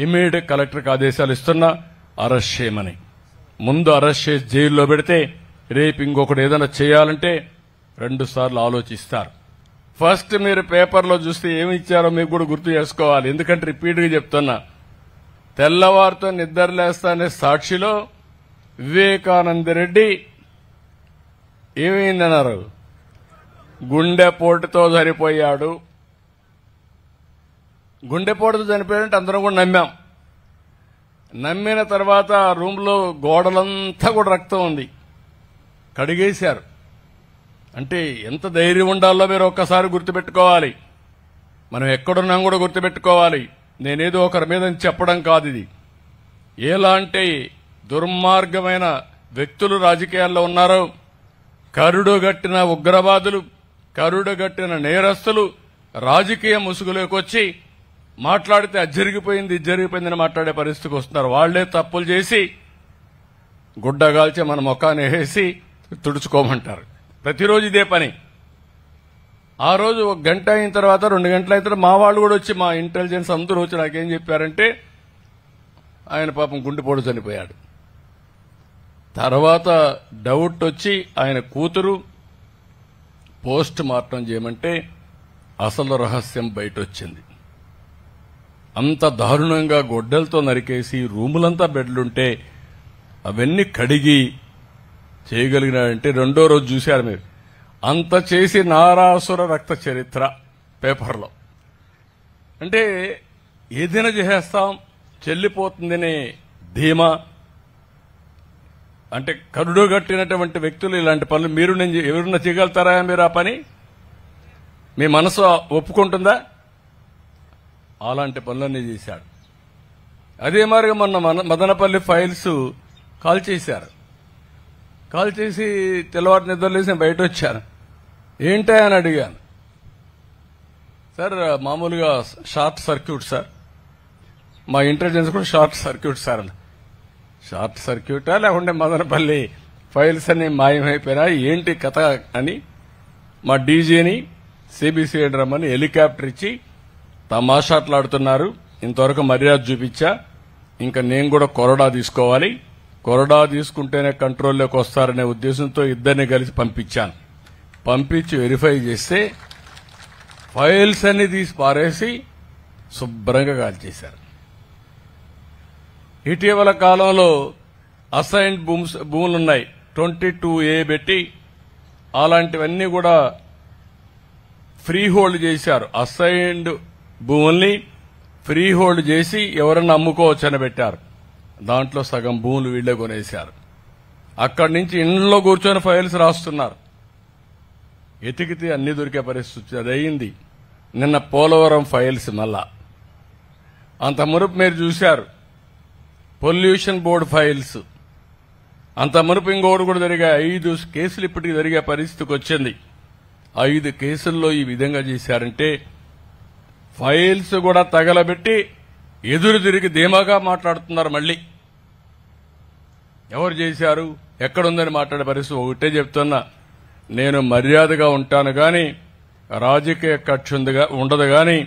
Immediate కలెక్టర్కి ఆదేశాలు ఇస్తున్నా, అరెస్ట్ చేయమని. ముందు అరెస్ట్ చేసి జైల్లో పెడితే రేపు ఇంకొకటి ఏదైనా చేయాలంటే 2 సార్లు ఆలోచిస్తారు. ఫస్ట్ మీరు పేపర్లో చూస్తే ఏమి ఇచ్చారో మీకు కూడా గుర్తు చేసుకోవాలి. ఎందుకంటే రిపీట్గా చెప్తున్నా, తెల్లవారితో నిద్రలేస్తానే సాక్షిలో వివేకానంద రెడ్డి ఏమైందన్నారు, గుండెపోటుతో చనిపోయాడు. గుండెపోటుతో చనిపోయాడంటే అందరం కూడా నమ్మాం. నమ్మిన తర్వాత రూమ్లో గోడలంతా కూడా రక్తం ఉంది, కడిగేశారు. అంటే ఎంత ధైర్యం ఉండాలో మీరు ఒక్కసారి గుర్తుపెట్టుకోవాలి. మనం ఎక్కడున్నాం కూడా గుర్తుపెట్టుకోవాలి. నేనేదో ఒకరి మీద చెప్పడం కాదు. ఇది ఎలాంటి దుర్మార్గమైన వ్యక్తులు రాజకీయాల్లో ఉన్నారో, కరుడుగట్టిన ఉగ్రవాదులు, కరుడుగట్టిన నేరస్తులు రాజకీయ ముసుగులోకి వచ్చి మాట్లాడితే అది జరిగిపోయింది, ఇది జరిగిపోయిందని మాట్లాడే పరిస్థితికి వస్తున్నారు. వాళ్లే తప్పులు చేసి గుడ్డగాల్చి మన ముఖాన్ని వేసి తుడుచుకోమంటారు. ప్రతిరోజు ఇదే పని. ఆ రోజు 1 గంట అయిన తర్వాత 2 గంటల అయిన తర్వాత మా వాళ్ళు కూడా వచ్చి, మా ఇంటెలిజెన్స్ అందరూ వచ్చి నాకేం చెప్పారంటే ఆయన పాపం గుండెపోటు చనిపోయాడు. తర్వాత డౌట్ వచ్చి ఆయన కూతురు పోస్ట్ మార్టం చేయమంటే అసలు రహస్యం బయట వచ్చింది. అంత దారుణంగా గొడ్డలతో నరికేసి రూములంతా బెడ్లుంటే అవన్నీ కడిగి చేయగలిగినాడంటే 2వ రోజు చూశారు మీరు. అంత చేసి నారాసుర రక్త చరిత్ర పేపర్లో. అంటే ఏదైనా చేసేస్తాం, చెల్లిపోతుందనే ధీమా. అంటే కరుడుగట్టినటువంటి వ్యక్తులు ఇలాంటి పనులు మీరు ఎవరున్నా చేయగలుగుతారా? మీరు ఆ పని మీ మనసు ఒప్పుకుంటుందా? అలాంటి పనులన్నీ చేశాడు. అదే మాదిరిగా మొన్న మదనపల్లి ఫైల్స్ కాల్ చేశారు. కాల్ చేసి తెల్లవారు నిద్రలేసి బయట వచ్చాను. ఏంటా అని అడిగాను. సార్ మామూలుగా షార్ట్ సర్క్యూట్ సార్, మా ఇంటెలిజెన్స్ కూడా షార్ట్ సర్క్యూట్ సార్ అని. షార్ట్ సర్క్యూటా లేకుంటే మదనపల్లి ఫైల్స్ అన్ని మాయమైపోయినా ఏంటి కథ అని మా డీజీని సిబిసిఐడి రమ్మని హెలికాప్టర్ ఇచ్చి తమాషాట్లాడుతున్నారు. ఇంతవరకు మర్యాద చూపించా, ఇంకా నేను కూడా కొరడా తీసుకోవాలి, కొరడా తీసుకుంటేనే కంట్రోల్లోకి వస్తారనే ఉద్దేశంతో ఇద్దరిని కలిసి పంపించాను. పంపించి వెరిఫై చేస్తే ఫైల్స్ అన్ని తీసి పారేసి శుభ్రంగా కాల్చేశారు. ఇటీవల కాలంలో అసైన్డ్ భూములున్నాయి, 22A పెట్టి అలాంటివన్నీ కూడా ఫ్రీ హోల్డ్ చేశారు. అసైన్డ్ భూముల్ని ఫ్రీ హోల్డ్ చేసి ఎవరన్నా అమ్ముకోవచ్చని పెట్టారు. దాంట్లో సగం భూములు వీళ్లే కొనేశారు. అక్కడి నుంచి ఇంట్లో కూర్చొని ఫైల్స్ రాస్తున్నారు. ఎతికితే అన్ని దొరికే పరిస్థితి అది అయింది. నిన్న పోలవరం ఫైల్స్ మళ్ళా. అంత మునుపు మీరు చూశారు పొల్యూషన్ బోర్డు ఫైల్స్. అంత మునుపు ఇంకోటి కూడా జరిగా 5 కేసులు ఇప్పటికి జరిగే పరిస్థితికి వచ్చింది. 5 కేసుల్లో ఈ విధంగా చేశారంటే ఫైల్స్ కూడా తగలబెట్టి ఎదురు తిరిగి ధీమాగా మాట్లాడుతున్నారు. మళ్ళీ ఎవరు చేశారు, ఎక్కడుందని మాట్లాడే పరిస్థితి. ఒకటే చెప్తున్నా, నేను మర్యాదగా ఉంటాను గాని రాజకీయ కక్ష ఉండదు గాని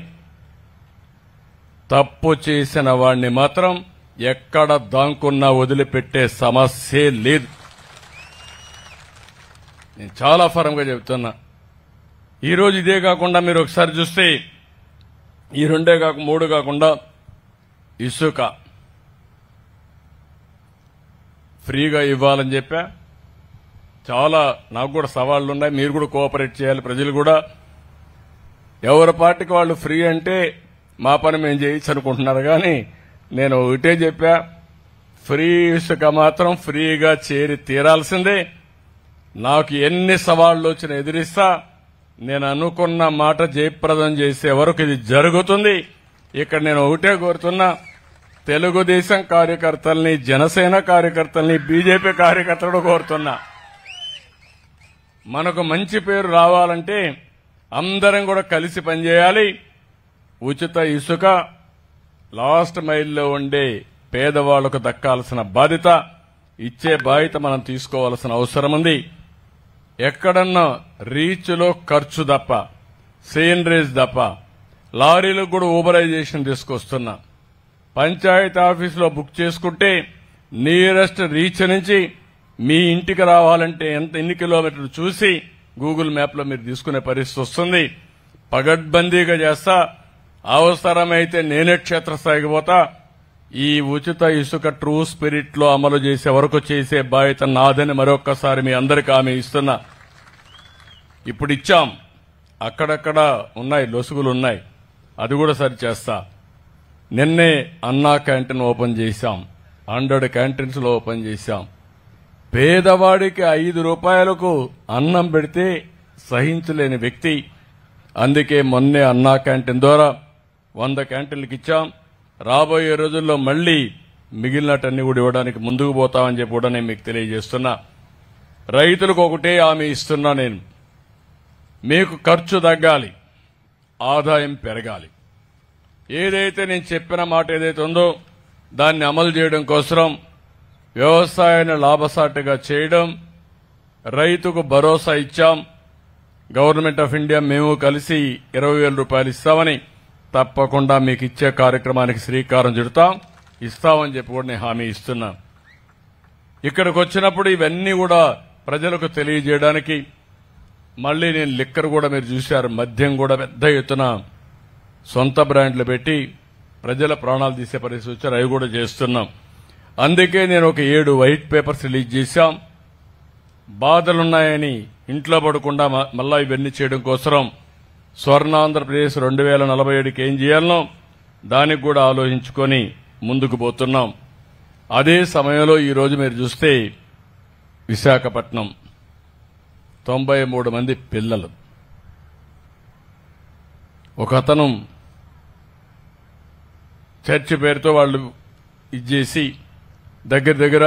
తప్పు చేసిన వాడిని మాత్రం ఎక్కడ దాంకున్నా వదిలిపెట్టే సమస్యే లేదు. నేను చాలా ఫరంగా చెబుతున్నా. ఈరోజు ఇదే కాకుండా మీరు ఒకసారి చూస్తే ఈ 3 కాకుండా ఇసుక ఫ్రీగా ఇవ్వాలని చెప్పా. చాలా నాకు కూడా సవాళ్లు ఉన్నాయి. మీరు కూడా కోఆపరేట్ చేయాలి. ప్రజలు కూడా ఎవరి పార్టీకి వాళ్ళు ఫ్రీ అంటే మా పని మేము చేయొచ్చు అనుకుంటున్నారు. కానీ నేను ఒకటే చెప్పా, ఫ్రీ ఇసుక మాత్రం ఫ్రీగా చేరి తీరాల్సిందే. నాకు ఎన్ని సవాళ్లు వచ్చినా ఎదిరిస్తా. నేను అనుకున్న మాట జయప్రదం చేసే వరకు ఇది జరుగుతుంది. ఇక్కడ నేను ఒకటే కోరుతున్నా, తెలుగుదేశం కార్యకర్తల్ని, జనసేన కార్యకర్తల్ని, బీజేపీ కార్యకర్తలు కోరుతున్నా, మనకు మంచి పేరు రావాలంటే అందరం కూడా కలిసి పనిచేయాలి. ఉచిత ఇసుక లాస్ట్ మైల్లో ఉండే పేదవాళ్లకు దక్కాల్సిన బాధ్యత, ఇచ్చే బాధ్యత మనం తీసుకోవాల్సిన అవసరం ఉంది. ఎక్కడన్నా రీచ్లో ఖర్చు తప్ప, సీనరీస్ తప్ప, లారీలకు కూడా ఊబరైజేషన్ తీసుకొస్తున్నా. పంచాయతీ ఆఫీసులో బుక్ చేసుకుంటే నియరెస్ట్ రీచ్ నుంచి మీ ఇంటికి రావాలంటే ఎన్ని కిలోమీటర్లు చూసి గూగుల్ మ్యాప్లో మీరు తీసుకునే పరిస్థితి వస్తుంది. పగడ్బందీగా చేస్తా. అవసరమైతే నేనే క్షేత్రస్థాయికి పోతా. ఈ ఉచిత ఇసుక ట్రూ స్పిరిట్ లో అమలు చేసే వరకు చేసే బాధ్యత నాదని మరొక్కసారి మీ అందరికీ హామీ ఇస్తున్నా. ఇప్పుడు ఇచ్చాం, అక్కడక్కడ ఉన్నాయి, లొసుగులున్నాయి, అది కూడా సరి చేస్తా. నిన్నే అన్నా క్యాంటీన్ ఓపెన్ చేశాం, 100 క్యాంటీన్స్ లో ఓపెన్ చేశాం. పేదవాడికి 5 రూపాయలకు అన్నం పెడితే సహించలేని వ్యక్తి. అందుకే మొన్నే అన్నా క్యాంటీన్ ద్వారా 100 క్యాంటీన్లకు ఇచ్చాం. రాబోయే రోజుల్లో మళ్లీ మిగిలినటన్ని కూడా ఇవ్వడానికి ముందుకు పోతామని చెప్పి కూడా నేను మీకు తెలియజేస్తున్నా. రైతులకు ఒకటే హామీ ఇస్తున్నా, నేను మీకు ఖర్చు తగ్గాలి, ఆదాయం పెరగాలి. ఏదైతే నేను చెప్పిన మాట ఏదైతే ఉందో దాన్ని అమలు చేయడం కోసం వ్యవసాయాన్ని లాభసాటిగా చేయడం, రైతుకు భరోసా ఇచ్చాం. గవర్నమెంట్ ఆఫ్ ఇండియా మేము కలిసి 20,000 రూపాయలు ఇస్తామని, తప్పకుండా మీకు ఇచ్చే కార్యక్రమానికి శ్రీకారం చుడతాం, ఇస్తామని చెప్పి కూడా నేను హామీ ఇస్తున్నా. ఇక్కడికి వచ్చినప్పుడు ఇవన్నీ కూడా ప్రజలకు తెలియజేయడానికి మళ్లీ నేను లిక్కర్ కూడా మీరు చూశారు, మద్యం కూడా పెద్ద ఎత్తున సొంత బ్రాండ్లు పెట్టి ప్రజల ప్రాణాలు తీసే పరిస్థితి వచ్చారు, అవి కూడా చేస్తున్నాం. అందుకే నేను ఒక 7 వైట్ పేపర్స్ రిలీజ్ చేశాం. బాధలున్నాయని ఇంట్లో పడకుండా మళ్ళా ఇవన్నీ చేయడం కోసం స్వర్ణాంధ్రప్రదేశ్ 2047కి ఏం చేయాలనో దానికి కూడా ఆలోచించుకొని ముందుకు పోతున్నాం. అదే సమయంలో ఈరోజు మీరు చూస్తే విశాఖపట్నం 93 మంది పిల్లలు, ఒక అతను చర్చి పేరుతో వాళ్ళు ఇచ్చేసి దగ్గర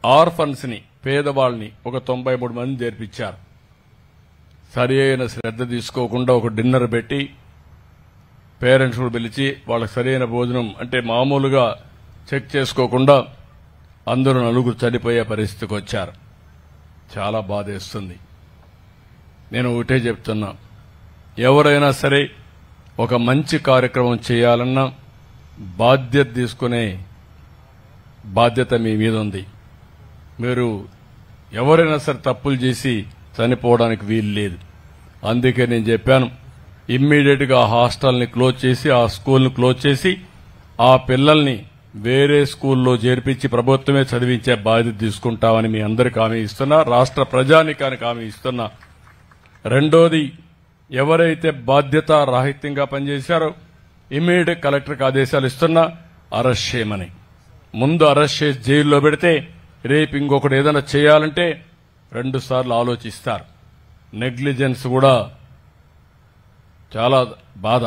ఆర్ఫన్స్ ని, పేదవాళ్ళని ఒక 93 మంది చేర్పించారు. సరి అయిన శ్రద్ధ తీసుకోకుండా ఒక డిన్నర్ పెట్టి పేరెంట్స్ కూడా పిలిచి వాళ్ళకి సరైన భోజనం అంటే మామూలుగా చెక్ చేసుకోకుండా అందరూ 4 చనిపోయే పరిస్థితికి వచ్చారు. చాలా బాధేస్తుంది. నేను ఒకటే చెప్తున్నా, ఎవరైనా సరే ఒక మంచి కార్యక్రమం చేయాలన్నా బాధ్యత తీసుకునే బాధ్యత మీ మీద ఉంది. మీరు ఎవరైనా సరే తప్పులు చేసి చనిపోవడానికి వీలు లేదు. అందుకే నేను చెప్పాను, ఇమ్మీడియట్ గా ఆ హాస్టల్ని క్లోజ్ చేసి, ఆ స్కూల్ని క్లోజ్ చేసి, ఆ పిల్లల్ని వేరే స్కూల్లో చేర్పించి ప్రభుత్వమే చదివించే బాధ్యత తీసుకుంటామని మీ అందరికీ హామీ ఇస్తున్నా, రాష్ట్ర ప్రజానికానికి హామీ ఇస్తున్నా. రెండోది, ఎవరైతే బాధ్యత రాహిత్యంగా పనిచేశారో ఇమ్మీడియట్ కలెక్టర్కి ఆదేశాలు ఇస్తున్నా, అరెస్ట్ చేయమని. ముందు అరెస్ట్ చేసి జైల్లో పెడితే రేపు ఇంకొకటి ఏదైనా చేయాలంటే 2 సార్లు ఆలోచిస్తారు. నెగ్లిజెన్స్ కూడా చాలా బాధ.